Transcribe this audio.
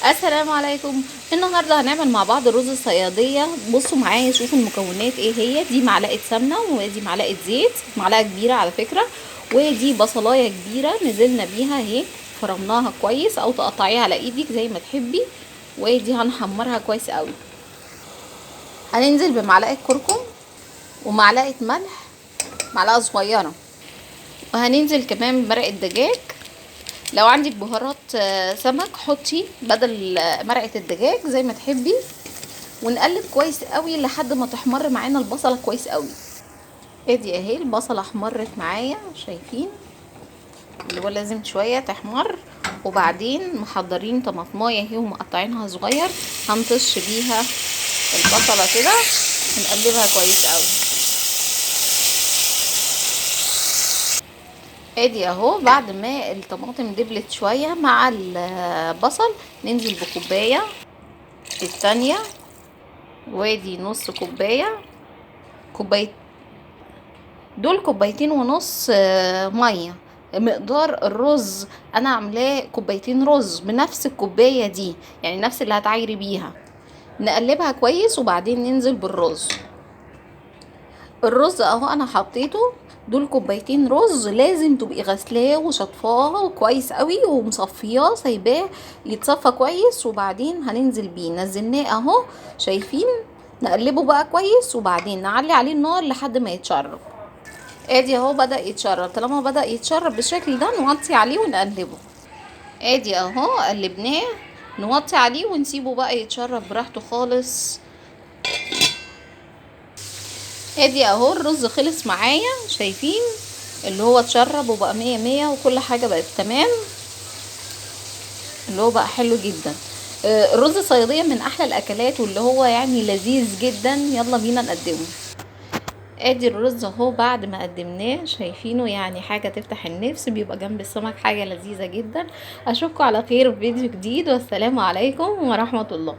السلام عليكم. النهارده هنعمل مع بعض رز الصياديه. بصوا معايا شوفوا المكونات ايه هي. دي معلقه سمنه، ودي معلقه زيت، معلقه كبيره على فكره، ودي بصلايه كبيره نزلنا بيها اهي، فرمناها كويس او تقطعيها على ايدك زي ما تحبي. ودي هنحمرها كويس قوي. هننزل بمعلقه كركم ومعلقه ملح، معلقه صغيره. وهننزل كمان بمرقه دجاج. لو عندك بهارات سمك حطي بدل مرقه الدجاج زي ما تحبي. ونقلب كويس قوي لحد ما تحمر معانا البصله كويس قوي. ادي اهي البصله احمرت معايا، شايفين اللي هو لازم شويه تحمر. وبعدين محضرين طماطمايه اهي ومقطعينها صغير، هنطش بيها البصله كده ونقلبها كويس قوي. ادي اهو بعد ما الطماطم دبلت شويه مع البصل، ننزل بكوبايه التانية. وادي نص كوبايه، كوبايه، دول كوبايتين ونص ميه. مقدار الرز انا عاملاه كوبايتين رز بنفس الكوبايه دي، يعني نفس اللي هتعايري بيها. نقلبها كويس وبعدين ننزل بالرز. الرز اهو انا حطيته، دول كوبايتين رز، لازم تبقي غسلاه وشطفاه كويس قوي ومصفياه سايباه يتصفى كويس. وبعدين هننزل بيه، نزلناه اهو شايفين. نقلبه بقى كويس وبعدين نعلي عليه النار لحد ما يتشرب. ادي اهو بدأ يتشرب. طالما بدأ يتشرب بالشكل ده نوطي عليه ونقلبه. ادي اهو قلبناه، نوطي عليه ونسيبه بقى يتشرب براحته خالص. ادي اهو الرز خلص معايا، شايفين اللي هو اتشرب وبقى مية مية وكل حاجة بقت تمام، اللي هو بقى حلو جدا. الرز الصيادية من احلى الاكلات واللي هو يعني لذيذ جدا. يلا بينا نقدمه. ادي الرز اهو بعد ما قدمناه، شايفينه يعني حاجة تفتح النفس، بيبقى جنب السمك حاجة لذيذة جدا. اشوفكم على خير في فيديو جديد، والسلام عليكم ورحمة الله.